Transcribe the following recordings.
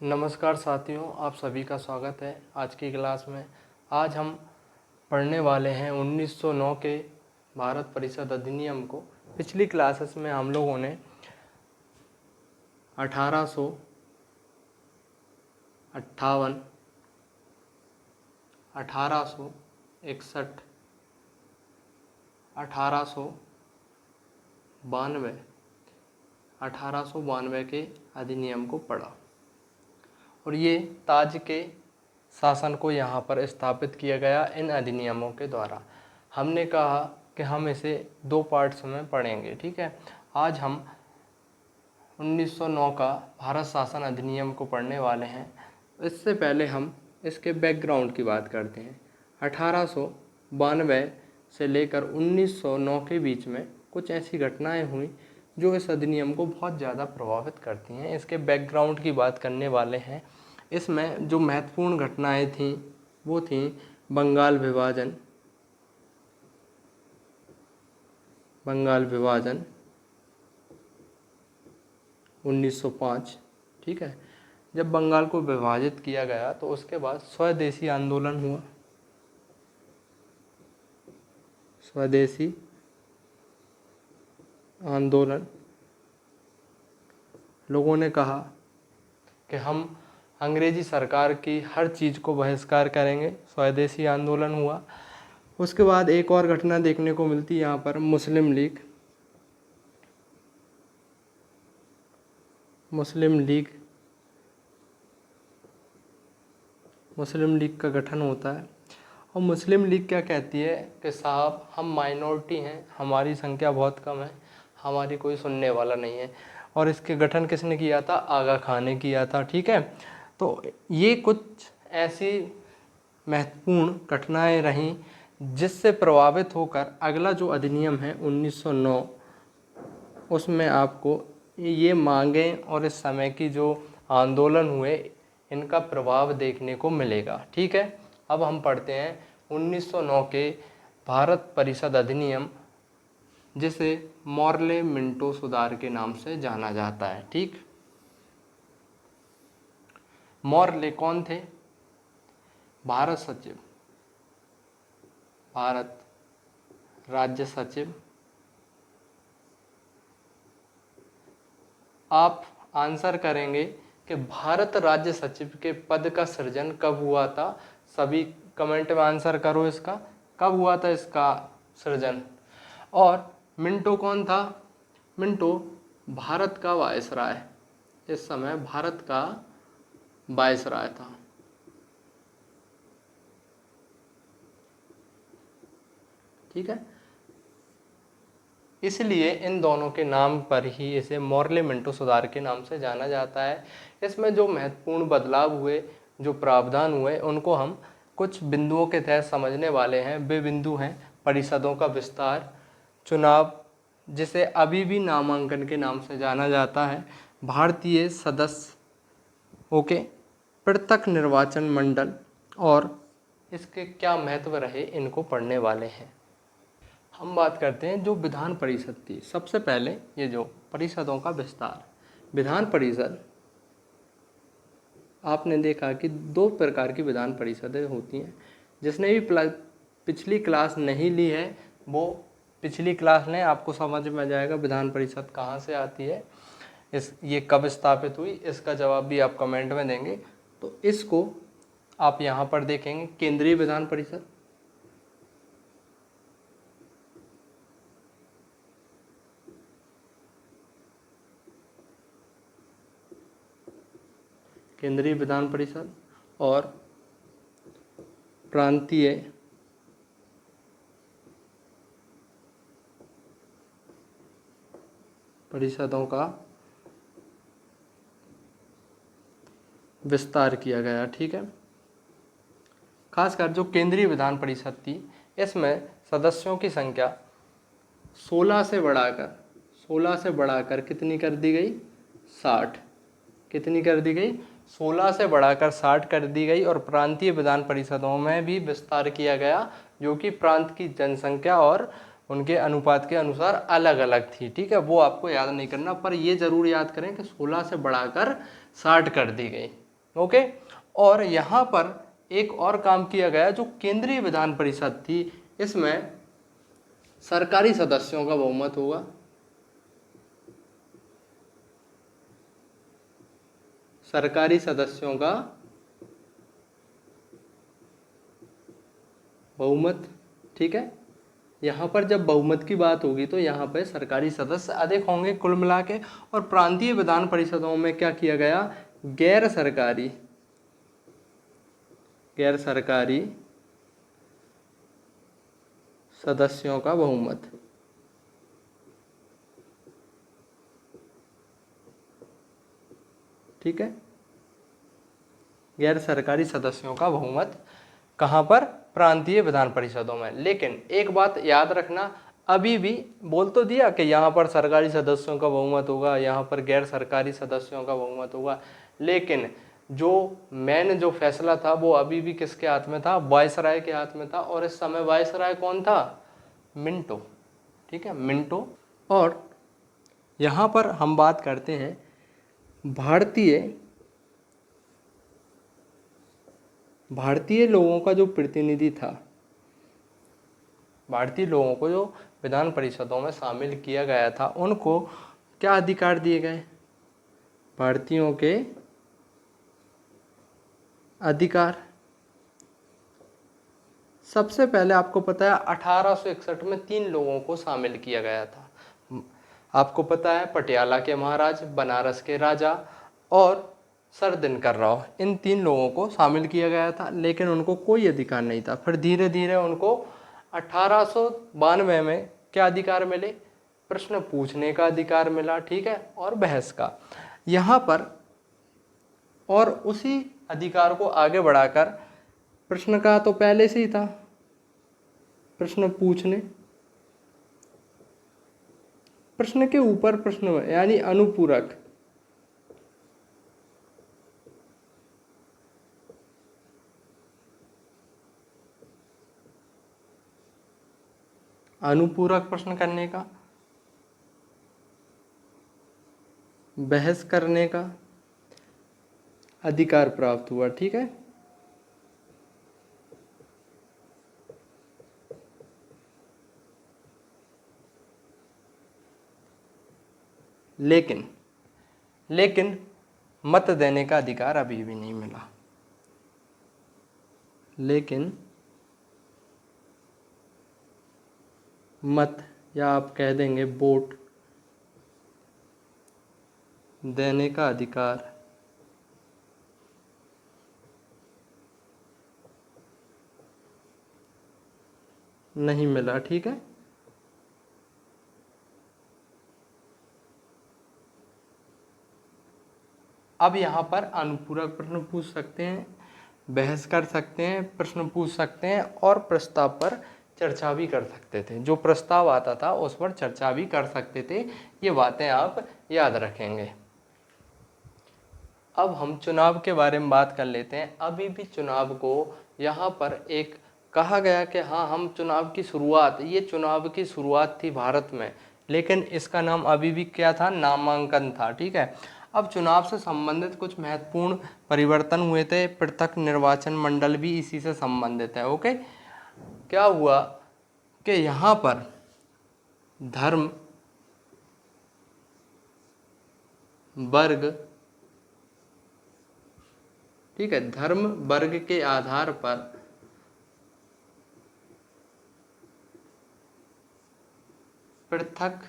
नमस्कार साथियों, आप सभी का स्वागत है आज की क्लास में। आज हम पढ़ने वाले हैं 1909 के भारत परिषद अधिनियम को। पिछली क्लासेस में हम लोगों ने 1858, 1861, 1892, 1892 के अधिनियम को पढ़ा और ये ताज के शासन को यहाँ पर स्थापित किया गया इन अधिनियमों के द्वारा। हमने कहा कि हम इसे 2 पार्ट्स में पढ़ेंगे, ठीक है। आज हम 1909 का भारत शासन अधिनियम को पढ़ने वाले हैं। इससे पहले हम इसके बैकग्राउंड की बात करते हैं। 1892 से लेकर 1909 के बीच में कुछ ऐसी घटनाएं हुई जो इस अधिनियम को बहुत ज़्यादा प्रभावित करती हैं। इसके बैकग्राउंड की बात करने वाले हैं। इसमें जो महत्वपूर्ण घटनाएं थीं वो थीं बंगाल विभाजन, 1905, ठीक है। जब बंगाल को विभाजित किया गया तो उसके बाद स्वदेशी आंदोलन हुआ। स्वदेशी आंदोलन, लोगों ने कहा कि हम अंग्रेजी सरकार की हर चीज़ को बहिष्कार करेंगे। स्वदेशी आंदोलन हुआ। उसके बाद एक और घटना देखने को मिलती है यहाँ पर, मुस्लिम लीग। मुस्लिम लीग का गठन होता है और मुस्लिम लीग क्या कहती है कि साहब हम माइनॉरिटी हैं, हमारी संख्या बहुत कम है, हमारी कोई सुनने वाला नहीं है। और इसके गठन किसने किया था? आगा खान ने किया था, ठीक है। तो ये कुछ ऐसी महत्वपूर्ण घटनाएं रहीं जिससे प्रभावित होकर अगला जो अधिनियम है 1909, उसमें आपको ये मांगें और इस समय की जो आंदोलन हुए इनका प्रभाव देखने को मिलेगा, ठीक है। अब हम पढ़ते हैं 1909 के भारत परिषद अधिनियम, जिसे मॉर्ले मिंटो सुधार के नाम से जाना जाता है, ठीक। मॉर्ले कौन थे? भारत सचिव, भारत राज्य सचिव। आप आंसर करेंगे कि भारत राज्य सचिव के पद का सृजन कब हुआ था? सभी कमेंट में आंसर करो इसका, कब हुआ था इसका सृजन। और मिंटो कौन था? मिंटो भारत का वायसराय, इस समय भारत का वायसराय था, ठीक है। इसलिए इन दोनों के नाम पर ही इसे मॉर्ले मिंटो सुधार के नाम से जाना जाता है। इसमें जो महत्वपूर्ण बदलाव हुए, जो प्रावधान हुए, उनको हम कुछ बिंदुओं के तहत समझने वाले हैं। वे बिंदु हैं परिषदों का विस्तार, चुनाव जिसे अभी भी नामांकन के नाम से जाना जाता है, भारतीय सदस्य, ओके, पृथक निर्वाचन मंडल, और इसके क्या महत्व रहे इनको पढ़ने वाले हैं। हम बात करते हैं जो विधान परिषद थी। सबसे पहले ये जो परिषदों का विस्तार, विधान परिषद, आपने देखा कि 2 प्रकार की विधान परिषदें होती हैं। जिसने भी पिछली क्लास नहीं ली है वो पिछली क्लास लें, आपको समझ में आ जाएगा विधान परिषद कहाँ से आती है, ये कब स्थापित हुई, इसका जवाब भी आप कमेंट में देंगे। तो इसको आप यहाँ पर देखेंगे, केंद्रीय विधान परिषद, केंद्रीय विधान परिषद और प्रांतीय परिषदों का विस्तार किया गया, ठीक है। खासकर जो केंद्रीय विधान परिषद थी, इसमें सदस्यों की संख्या 16 से बढ़ाकर कितनी कर दी गई? 60। कितनी कर दी गई? 16 से बढ़ाकर 60 कर दी गई। और प्रांतीय विधान परिषदों में भी विस्तार किया गया, जो कि प्रांत की जनसंख्या और उनके अनुपात के अनुसार अलग अलग थी, ठीक है। वो आपको याद नहीं करना, पर ये जरूर याद करें कि 16 से बढ़ाकर 60 कर दी गई, ओके। और यहाँ पर एक और काम किया गया, जो केंद्रीय विधान परिषद थी, इसमें सरकारी सदस्यों का बहुमत होगा। सरकारी सदस्यों का बहुमत, ठीक है। यहाँ पर जब बहुमत की बात होगी तो यहाँ पे सरकारी सदस्य अधिक होंगे कुल मिला के। और प्रांतीय विधान परिषदों में क्या किया गया, गैर सरकारी सदस्यों का बहुमत, ठीक है। गैर सरकारी सदस्यों का बहुमत कहाँ पर, प्रांतीय विधान परिषदों में। लेकिन एक बात याद रखना, अभी भी बोल तो दिया कि यहाँ पर सरकारी सदस्यों का बहुमत होगा, यहाँ पर गैर सरकारी सदस्यों का बहुमत होगा, लेकिन जो मेन जो फैसला था वो अभी भी किसके हाथ में था, वायसराय के हाथ में था। और इस समय वायसराय कौन था, मिंटो, ठीक है, मिंटो। और यहाँ पर हम बात करते हैं भारतीय लोगों का जो प्रतिनिधि था, भारतीय लोगों को जो विधान परिषदों में शामिल किया गया था, उनको क्या अधिकार दिए गए, भारतीयों के अधिकार। सबसे पहले आपको पता है 1861 में 3 लोगों को शामिल किया गया था। आपको पता है पटियाला के महाराज, बनारस के राजा और सर दिनकर राव, इन 3 लोगों को शामिल किया गया था, लेकिन उनको कोई अधिकार नहीं था। फिर धीरे धीरे उनको 1892 में क्या अधिकार मिले, प्रश्न पूछने का अधिकार मिला, ठीक है, और बहस का। यहाँ पर और उसी अधिकार को आगे बढ़ाकर प्रश्न का तो पहले से ही था, प्रश्न पूछने, प्रश्न के ऊपर प्रश्न यानी अनुपूरक, अनुपूरक प्रश्न करने का, बहस करने का अधिकार प्राप्त हुआ, ठीक है। लेकिन मत देने का अधिकार अभी भी नहीं मिला। लेकिन मत, या आप कह देंगे वोट देने का अधिकार नहीं मिला, ठीक है। अब यहाँ पर अनुपूरक प्रश्न पूछ सकते हैं, बहस कर सकते हैं, प्रश्न पूछ सकते हैं और प्रस्ताव पर चर्चा भी कर सकते थे। जो प्रस्ताव आता था उस पर चर्चा भी कर सकते थे। ये बातें आप याद रखेंगे। अब हम चुनाव के बारे में बात कर लेते हैं। अभी भी चुनाव को यहाँ पर एक कहा गया कि हाँ, हम चुनाव की शुरुआत, ये चुनाव की शुरुआत थी भारत में, लेकिन इसका नाम अभी भी क्या था, नामांकन था, ठीक है। अब चुनाव से संबंधित कुछ महत्वपूर्ण परिवर्तन हुए थे। पृथक निर्वाचन मंडल भी इसी से संबंधित है, ओके। क्या हुआ कि यहाँ पर धर्म, वर्ग, ठीक है, धर्म वर्ग के आधार पर पृथक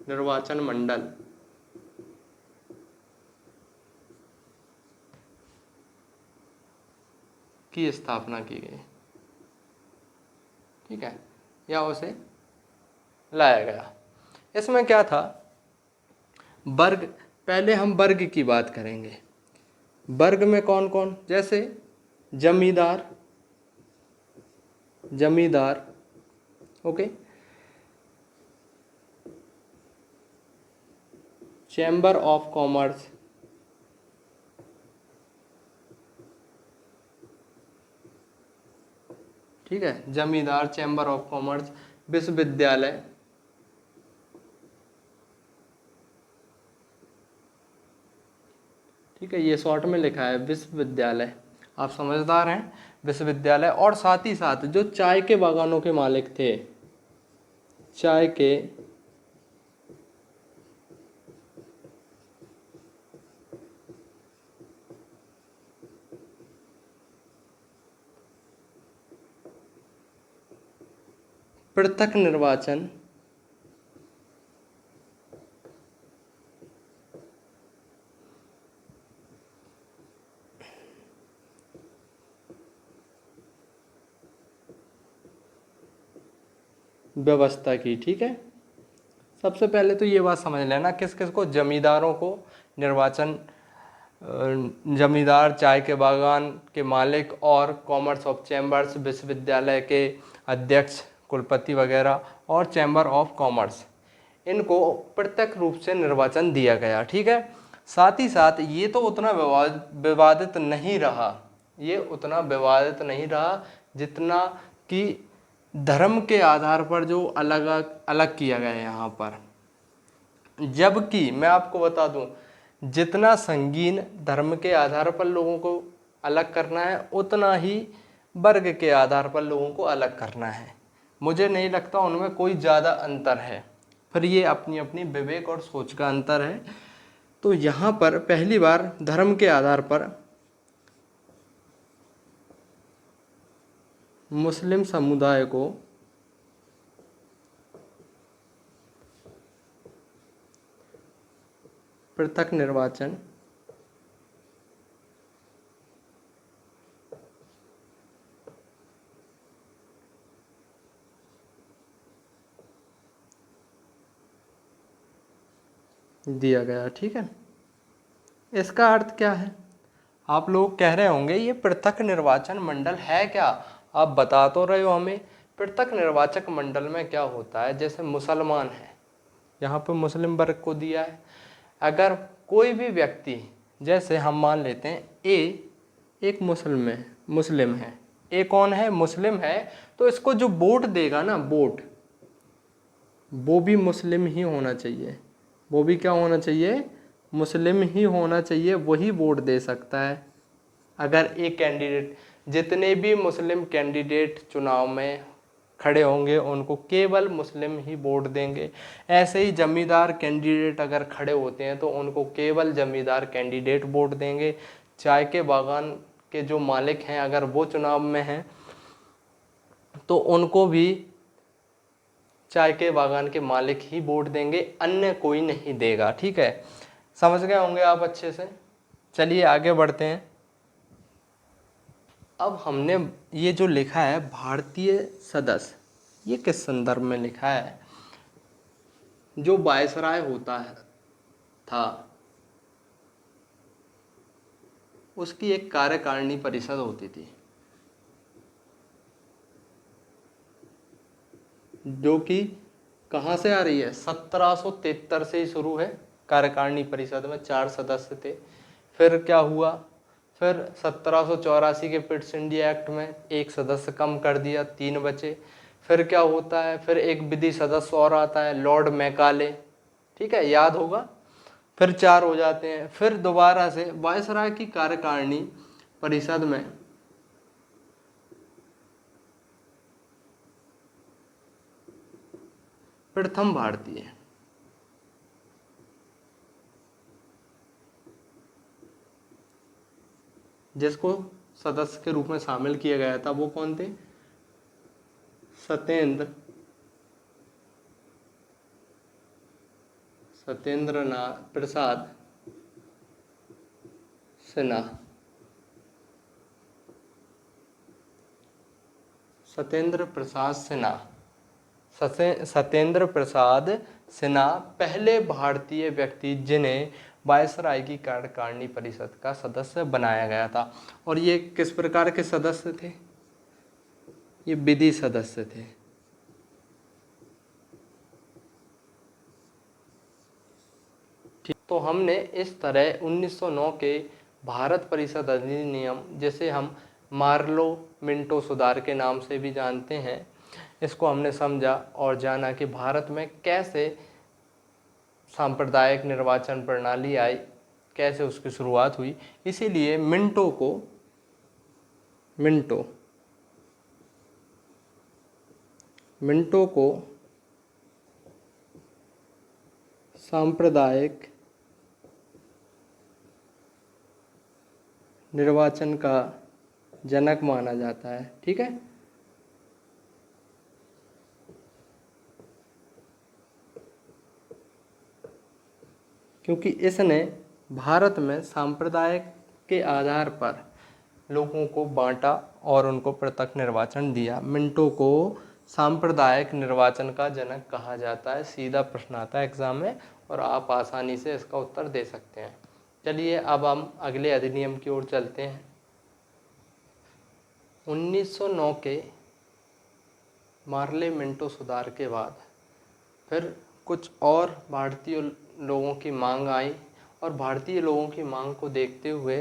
निर्वाचन मंडल की स्थापना की गई, ठीक है, या उसे लाया गया। इसमें क्या था, वर्ग, पहले हम वर्ग की बात करेंगे। वर्ग में कौन कौन, जैसे जमींदार, ओके, चैम्बर ऑफ कॉमर्स, ठीक है, जमींदार, चैम्बर ऑफ कॉमर्स, विश्वविद्यालय, ठीक है, ये शॉर्ट में लिखा है विश्वविद्यालय, आप समझदार हैं, विश्वविद्यालय। और साथ ही साथ जो चाय के बागानों के मालिक थे, चाय के पृथक निर्वाचन व्यवस्था की। ठीक है, सबसे पहले तो ये बात समझ लेना, किस किस को, जमींदारों को निर्वाचन, जमींदार, चाय के बागान के मालिक और कॉमर्स ऑफ चैम्बर्स, विश्वविद्यालय के अध्यक्ष, कुलपति वगैरह और चैम्बर ऑफ कॉमर्स, इनको प्रत्यक्ष रूप से निर्वाचन दिया गया। ठीक है, साथ ही साथ ये तो उतना विवादित नहीं रहा, ये उतना विवादित नहीं रहा जितना कि धर्म के आधार पर जो अलग अलग किया गया है यहाँ पर। जबकि मैं आपको बता दूं, जितना संगीन धर्म के आधार पर लोगों को अलग करना है, उतना ही वर्ग के आधार पर लोगों को अलग करना है। मुझे नहीं लगता उनमें कोई ज़्यादा अंतर है, फिर ये अपनी अपनी विवेक और सोच का अंतर है। तो यहाँ पर पहली बार धर्म के आधार पर मुस्लिम समुदाय को पृथक निर्वाचन दिया गया। ठीक है, इसका अर्थ क्या है? आप लोग कह रहे होंगे ये पृथक निर्वाचन मंडल है क्या? आप बता तो रहे हो हमें। पृथक निर्वाचक मंडल में क्या होता है, जैसे मुसलमान है, यहाँ पे मुस्लिम वर्ग को दिया है। अगर कोई भी व्यक्ति, जैसे हम मान लेते हैं ए एक मुस्लिम है, ए कौन है, मुस्लिम है, तो इसको जो वोट देगा ना, वोट, वो भी मुस्लिम ही होना चाहिए। वो भी क्या होना चाहिए, मुस्लिम ही होना चाहिए, वही वोट दे सकता है। अगर एक कैंडिडेट, जितने भी मुस्लिम कैंडिडेट चुनाव में खड़े होंगे उनको केवल मुस्लिम ही वोट देंगे। ऐसे ही जमींदार कैंडिडेट अगर खड़े होते हैं तो उनको केवल जमींदार कैंडिडेट वोट देंगे। चाय के बागान के जो मालिक हैं अगर वो चुनाव में हैं तो उनको भी चाय के बागान के मालिक ही वोट देंगे, अन्य कोई नहीं देगा। ठीक है, समझ गए होंगे आप अच्छे से। चलिए आगे बढ़ते हैं। अब हमने ये जो लिखा है भारतीय सदस्य, ये किस संदर्भ में लिखा है? जो वायसराय होता है था, उसकी एक कार्यकारिणी परिषद होती थी, जो कि कहाँ से आ रही है, 1773 से ही शुरू है। कार्यकारिणी परिषद में 4 सदस्य थे। फिर क्या हुआ, फिर 1784 के पिट्स इंडिया एक्ट में एक सदस्य कम कर दिया, 3 बचे। फिर क्या होता है, फिर एक विधि सदस्य और आता है, लॉर्ड मैकाले, ठीक है, याद होगा। फिर 4 हो जाते हैं। फिर दोबारा से वायसराय की कार्यकारिणी परिषद में प्रथम भारतीय, जिसको सदस्य के रूप में शामिल किया गया था, वो कौन थे? सत्येंद्रनाथ प्रसाद सिन्हा। सत्येंद्र प्रसाद सिन्हा पहले भारतीय व्यक्ति जिन्हें वायसराय की कार्यकारिणी परिषद का सदस्य बनाया गया था। और ये किस प्रकार के सदस्य थे? ये विधि सदस्य थे। तो हमने इस तरह 1909 के भारत परिषद अधिनियम, जिसे हम मार्लो मिंटो सुधार के नाम से भी जानते हैं, इसको हमने समझा और जाना कि भारत में कैसे सांप्रदायिक निर्वाचन प्रणाली आई कैसे उसकी शुरुआत हुई। इसीलिए मिंटो को सांप्रदायिक निर्वाचन का जनक माना जाता है। ठीक है, क्योंकि इसने भारत में सांप्रदायिक के आधार पर लोगों को बांटा और उनको पृथक निर्वाचन दिया। मिंटो को सांप्रदायिक निर्वाचन का जनक कहा जाता है। सीधा प्रश्न आता है एग्जाम में और आप आसानी से इसका उत्तर दे सकते हैं। चलिए अब हम अगले अधिनियम की ओर चलते हैं। 1909 के मार्ले मिंटो सुधार के बाद फिर कुछ और भारतीय लोगों की मांग आई और भारतीय लोगों की मांग को देखते हुए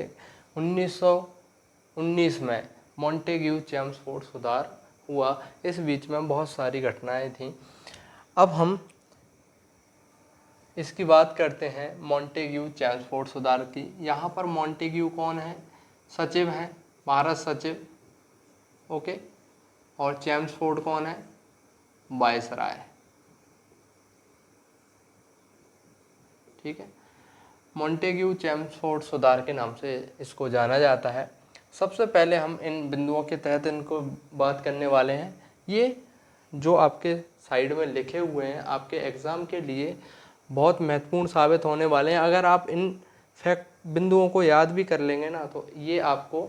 1919 में मॉन्टेग्यू चेम्सफोर्ड सुधार हुआ। इस बीच में बहुत सारी घटनाएं थीं। अब हम इसकी बात करते हैं मॉन्टेग्यू चेम्सफोर्ड सुधार की। यहाँ पर मॉन्टेग्यू कौन है? सचिव हैं, भारत सचिव। ओके, और चेम्सफोर्ड कौन है? वायसराय। ठीक है, मॉन्टेग्यू चेम्सफोर्ड सुधार के नाम से इसको जाना जाता है। सबसे पहले हम इन बिंदुओं के तहत इनको बात करने वाले हैं। ये जो आपके साइड में लिखे हुए हैं आपके एग्ज़ाम के लिए बहुत महत्वपूर्ण साबित होने वाले हैं। अगर आप इन फैक्ट बिंदुओं को याद भी कर लेंगे ना तो ये आपको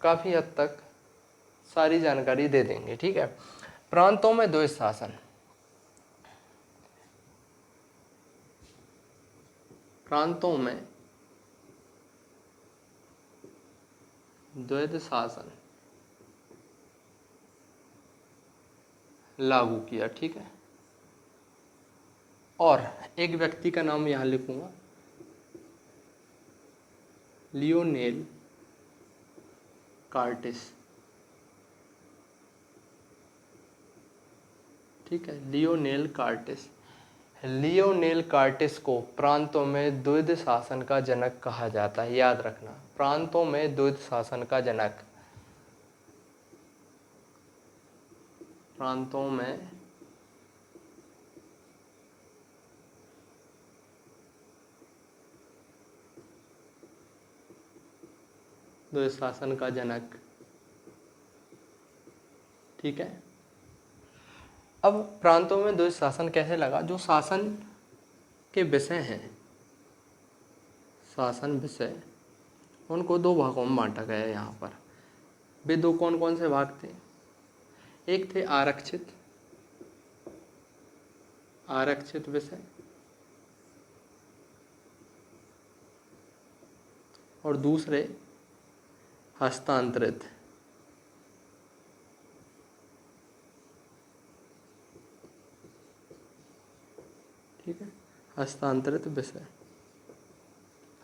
काफ़ी हद तक सारी जानकारी दे देंगे। ठीक है, प्रांतों में द्वैध शासन। प्रांतों में द्वैध शासन लागू किया। ठीक है, और एक व्यक्ति का नाम यहाँ लिखूंगा, लियोनेल कार्टिस। ठीक है, लियोनेल कार्टिस। लियोनेल कार्टिस को प्रांतों में द्वैध शासन का जनक कहा जाता है। याद रखना, प्रांतों में द्वैध शासन का जनक। प्रांतों में द्वैध शासन का जनक। ठीक है, अब प्रांतों में द्वैध शासन कैसे लगा? जो शासन के विषय हैं, शासन विषय, उनको दो भागों में बांटा गया है यहाँ पर। वे दो कौन कौन से भाग थे? एक थे आरक्षित विषय, और दूसरे हस्तांतरित। ठीक है, हस्तांतरित विषय।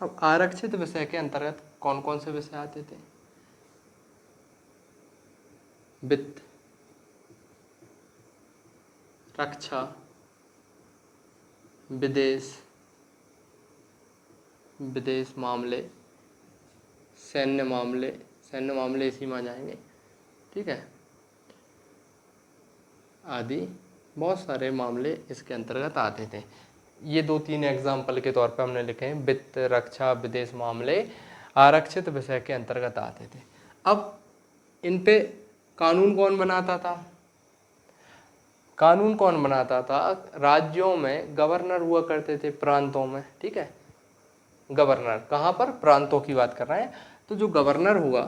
अब आरक्षित विषय के अंतर्गत कौन कौन से विषय आते थे? वित्त, रक्षा, विदेश मामले, सैन्य मामले इसी में आ जाएंगे। ठीक है, आदि बहुत सारे मामले इसके अंतर्गत आते थे। ये 2-3 एग्जाम्पल के तौर पे हमने लिखे हैं। वित्त, रक्षा, विदेश मामले आरक्षित विषय के अंतर्गत आते थे। अब इन पे कानून कौन बनाता था? कानून कौन बनाता था? राज्यों में गवर्नर हुआ करते थे, प्रांतों में। ठीक है, गवर्नर कहाँ पर? प्रांतों की बात कर रहे हैं। तो जो गवर्नर हुआ,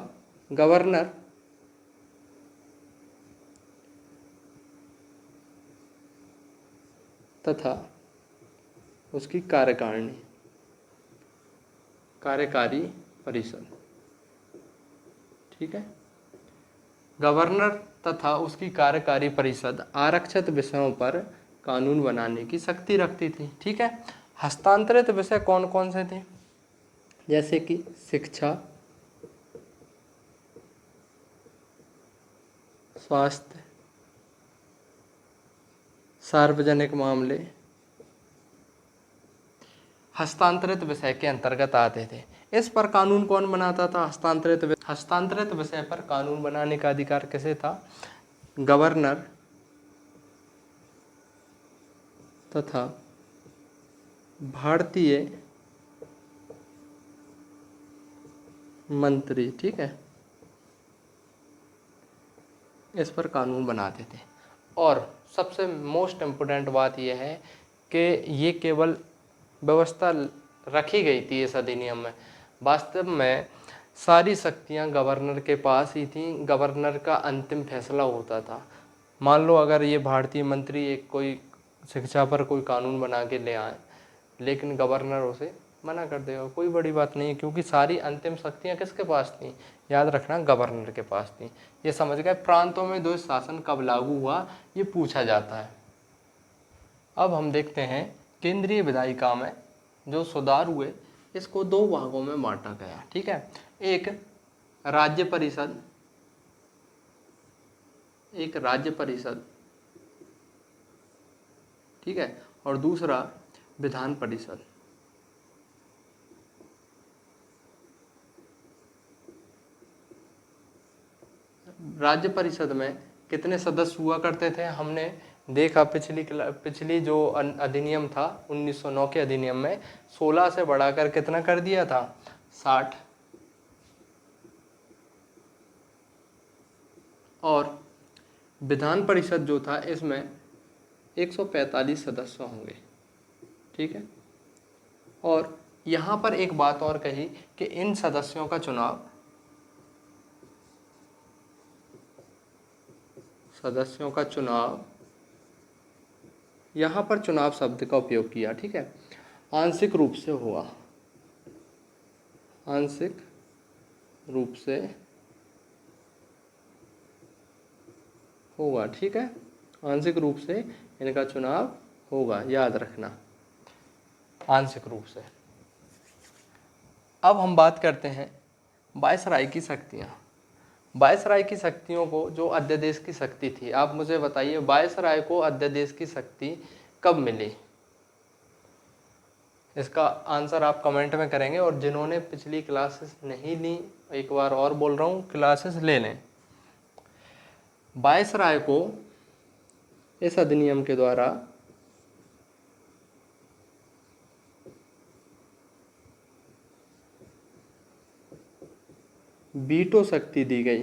गवर्नर तथा उसकी कार्यकारी परिषद। ठीक है, गवर्नर तथा उसकी कार्यकारी परिषद आरक्षित विषयों पर कानून बनाने की शक्ति रखती थी। ठीक है, हस्तांतरित विषय कौन कौन से थे? जैसे कि शिक्षा, स्वास्थ्य, सार्वजनिक मामले। हस्तांतरित विषय के अंतर्गत आते थे। इस पर कानून कौन बनाता था? हस्तांतरित विषय पर कानून बनाने का अधिकार किसे था? गवर्नर तथा भारतीय मंत्री, ठीक है, इस पर कानून बनाते थे। और सबसे मोस्ट इम्पोर्टेंट बात यह है कि ये केवल व्यवस्था रखी गई थी इस अधिनियम में, वास्तव में सारी शक्तियां गवर्नर के पास ही थी, गवर्नर का अंतिम फैसला होता था। मान लो अगर ये भारतीय मंत्री एक कोई शिक्षा पर कोई कानून बना के ले आए, लेकिन गवर्नर उसे मना कर देगा, कोई बड़ी बात नहीं है, क्योंकि सारी अंतिम शक्तियां किसके पास थी? याद रखना, गवर्नर के पास थी। ये समझ गए। प्रांतों में द्वैध शासन कब लागू हुआ, ये पूछा जाता है। अब हम देखते हैं केंद्रीय विधायिका में जो सुधार हुए, इसको दो भागों में बांटा गया, ठीक है। एक राज्य परिषद, ठीक है, और दूसरा विधान परिषद। राज्य परिषद में कितने सदस्य हुआ करते थे? हमने देखा पिछली जो अधिनियम था 1909 के अधिनियम में 16 से बढ़ाकर कितना कर दिया था? 60। और विधान परिषद जो था इसमें 145 सदस्य होंगे, ठीक है। और यहाँ पर एक बात और कही कि इन सदस्यों का चुनाव, यहाँ पर चुनाव शब्द का उपयोग किया, ठीक है, आंशिक रूप से होगा, ठीक है, आंशिक रूप से इनका चुनाव होगा, याद रखना, आंशिक रूप से। अब हम बात करते हैं वायसराय की शक्तियाँ। वायसराय की शक्तियों को, जो अध्यादेश की शक्ति थी, आप मुझे बताइए वायसराय को अध्यादेश की शक्ति कब मिली? इसका आंसर आप कमेंट में करेंगे। और जिन्होंने पिछली क्लासेस नहीं ली, एक बार और बोल रहा हूँ, क्लासेस ले लें। वायसराय को इस अधिनियम के द्वारा वीटो शक्ति दी गई,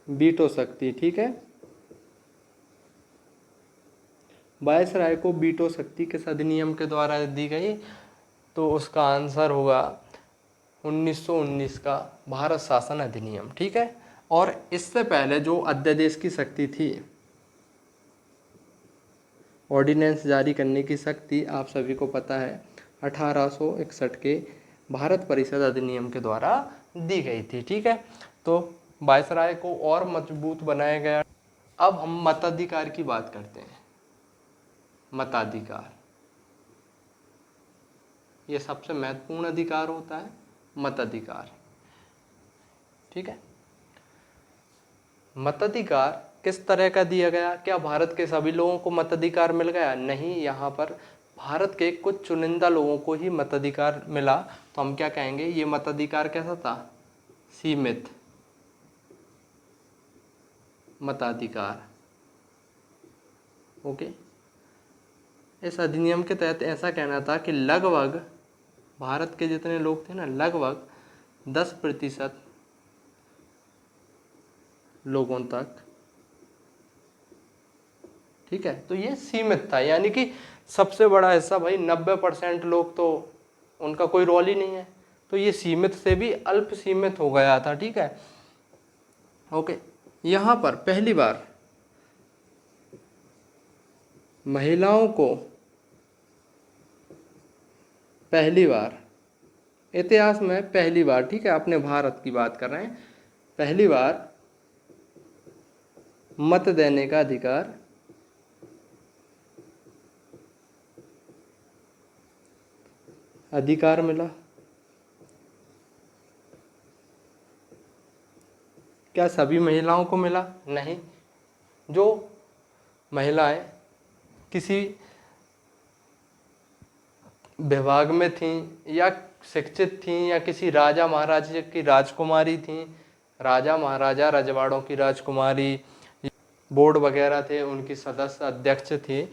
वीटो शक्ति, ठीक है। वायसराय को वीटो शक्ति किस अधिनियम के द्वारा दी गई? तो उसका आंसर होगा 1919 का भारत शासन अधिनियम, ठीक है। और इससे पहले जो अध्यादेश की शक्ति थी, ऑर्डिनेंस जारी करने की शक्ति, आप सभी को पता है 1861 के भारत परिषद अधिनियम के द्वारा दी गई थी, ठीक है। तो वायसराय को और मजबूत बनाया गया। अब हम मताधिकार की बात करते हैं। मताधिकार, ये सबसे महत्वपूर्ण अधिकार होता है, मताधिकार, ठीक है। मताधिकार किस तरह का दिया गया? क्या भारत के सभी लोगों को मताधिकार मिल गया? नहीं, यहाँ पर भारत के कुछ चुनिंदा लोगों को ही मताधिकार मिला। तो हम क्या कहेंगे? ये मताधिकार कैसा था? सीमित मताधिकार, ओके। इस अधिनियम के तहत ऐसा कहना था कि लगभग भारत के जितने लोग थे ना, लगभग 10% लोगों तक, ठीक है। तो ये सीमित था, यानी कि सबसे बड़ा हिस्सा, भाई 90% लोग तो उनका कोई रोल ही नहीं है, तो ये सीमित से भी अल्प सीमित हो गया था, ठीक है, ओके। यहाँ पर पहली बार महिलाओं को, पहली बार इतिहास में, पहली बार, ठीक है, अपने भारत की बात कर रहे हैं, पहली बार मत देने का अधिकार मिला। क्या सभी महिलाओं को मिला? नहीं। जो महिलाएं किसी विभाग में थीं या शिक्षित थीं या किसी राजा महाराजा की राजकुमारी थीं, राजा महाराजा रजवाड़ों की राजकुमारी, बोर्ड वगैरह थे उनकी सदस्य अध्यक्ष थी,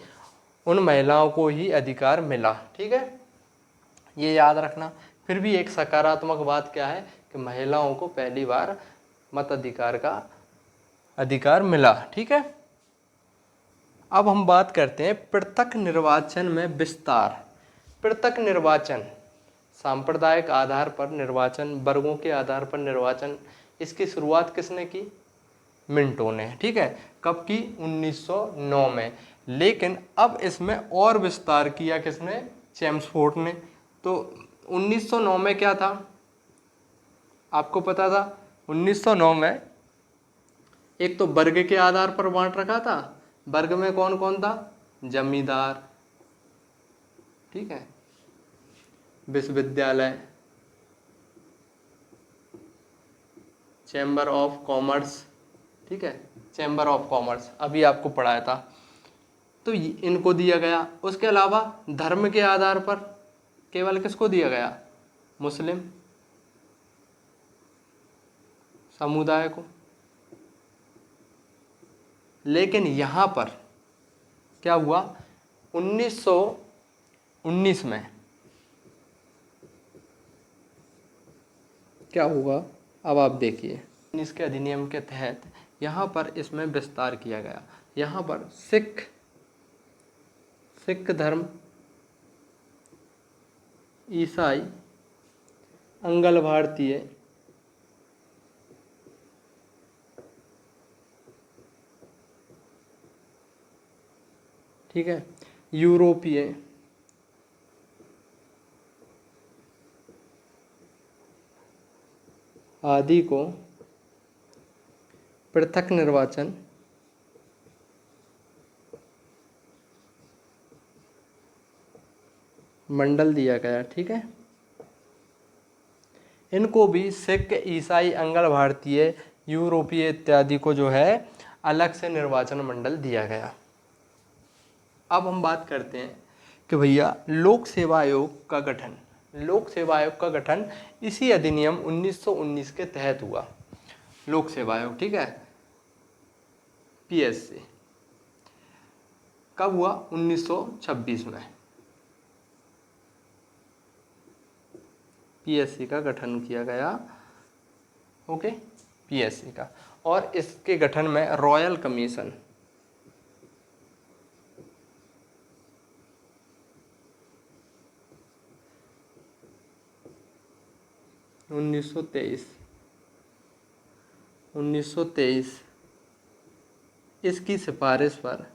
उन महिलाओं को ही अधिकार मिला। ठीक है, ये याद रखना। फिर भी एक सकारात्मक बात क्या है कि महिलाओं को पहली बार मताधिकार का अधिकार मिला। ठीक है, अब हम बात करते हैं पृथक निर्वाचन में विस्तार। पृथक निर्वाचन, सांप्रदायिक आधार पर निर्वाचन, वर्गों के आधार पर निर्वाचन, इसकी शुरुआत किसने की? मिंटो ने। ठीक है, कब की? 1909 में। लेकिन अब इसमें और विस्तार किया किसने? चेम्सफोर्ड ने। तो 1909 में क्या था, आपको पता था? 1909 में एक तो वर्ग के आधार पर बांट रखा था। वर्ग में कौन कौन था? जमींदार, ठीक है, विश्वविद्यालय, चैम्बर ऑफ कॉमर्स, ठीक है, चैम्बर ऑफ कॉमर्स अभी आपको पढ़ाया था, तो इनको दिया गया। उसके अलावा धर्म के आधार पर केवल किसको दिया गया? मुस्लिम समुदाय को। लेकिन यहाँ पर क्या हुआ? 1919 में क्या हुआ, अब आप देखिए। 19 के अधिनियम के तहत यहाँ पर इसमें विस्तार किया गया। यहाँ पर सिख धर्म, ईसाई, अंगल भारतीय, ठीक है, यूरोपीय, आदि को पृथक निर्वाचन मंडल दिया गया। ठीक है, इनको भी सिख, ईसाई, अंगल भारतीय, यूरोपीय इत्यादि को जो है अलग से निर्वाचन मंडल दिया गया। अब हम बात करते हैं कि भैया लोक सेवा आयोग का गठन। लोक सेवा आयोग का गठन इसी अधिनियम 1919 के तहत हुआ। लोक सेवा आयोग, ठीक है, पीएससी कब हुआ? 1926 में पीएससी का गठन किया गया। ओके, पीएससी का। और इसके गठन में रॉयल कमीशन 1923 इसकी सिफारिश पर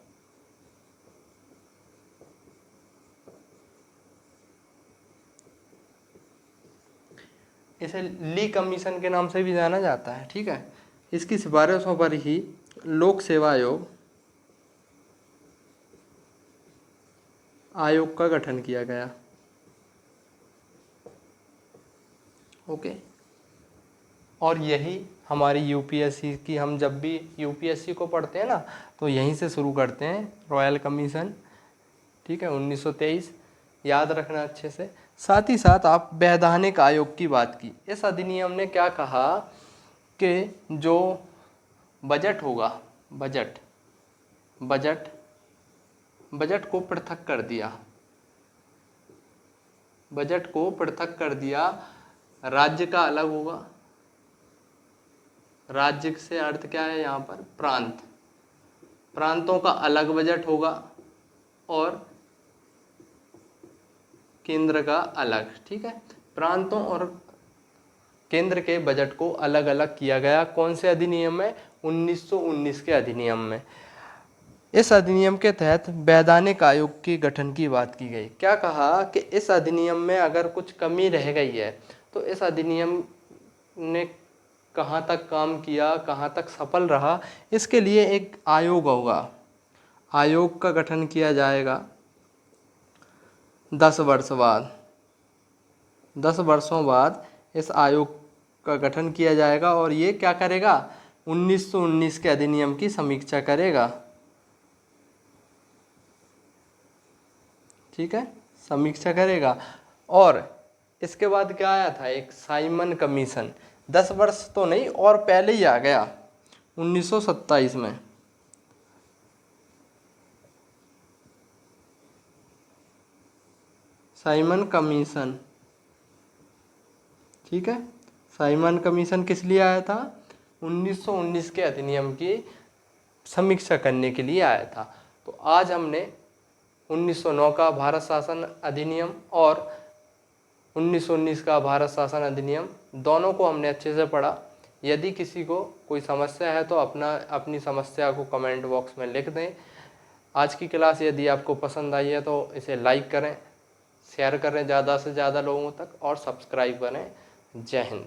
इसे ली कमीशन के नाम से भी जाना जाता है। ठीक है, इसकी सिफारिशों पर ही लोक सेवा आयोग का गठन किया गया। ओके, और यही हमारी यूपीएससी की, हम जब भी यूपीएससी को पढ़ते हैं ना तो यहीं से शुरू करते हैं, रॉयल कमीशन। ठीक है, 1923 याद रखना अच्छे से। साथ ही साथ आप वैधानिक आयोग की बात की। इस अधिनियम ने क्या कहा कि जो बजट होगा, बजट को पृथक कर दिया। बजट को पृथक कर दिया। राज्य का अलग होगा। राज्य से अर्थ क्या है यहाँ पर? प्रांत। प्रांतों का अलग बजट होगा और केंद्र का अलग। ठीक है, प्रांतों और केंद्र के बजट को अलग अलग किया गया। कौन से अधिनियम में? 1919 के अधिनियम में। इस अधिनियम के तहत वैधानिक आयोग के गठन की बात की गई। क्या कहा कि इस अधिनियम में अगर कुछ कमी रह गई है तो इस अधिनियम ने कहाँ तक काम किया, कहाँ तक सफल रहा, इसके लिए एक आयोग होगा। आयोग का गठन किया जाएगा 10 वर्ष बाद। 10 वर्षों बाद इस आयोग का गठन किया जाएगा और ये क्या करेगा? 1919 के अधिनियम की समीक्षा करेगा। ठीक है, समीक्षा करेगा। और इसके बाद क्या आया था, एक साइमन कमीशन, 10 वर्ष तो नहीं और पहले ही आ गया 1927 में। साइमन कमीशन, ठीक है। साइमन कमीशन किस लिए आया था, 1919 के अधिनियम की समीक्षा करने के लिए आया था। तो आज हमने 1909 का भारत शासन अधिनियम और 1919 का भारत शासन अधिनियम दोनों को हमने अच्छे से पढ़ा। यदि किसी को कोई समस्या है तो अपनी समस्या को कमेंट बॉक्स में लिख दें। आज की क्लास यदि आपको पसंद आई है तो इसे लाइक करें, शेयर करें ज़्यादा से ज़्यादा लोगों तक और सब्सक्राइब करें। जय हिंद।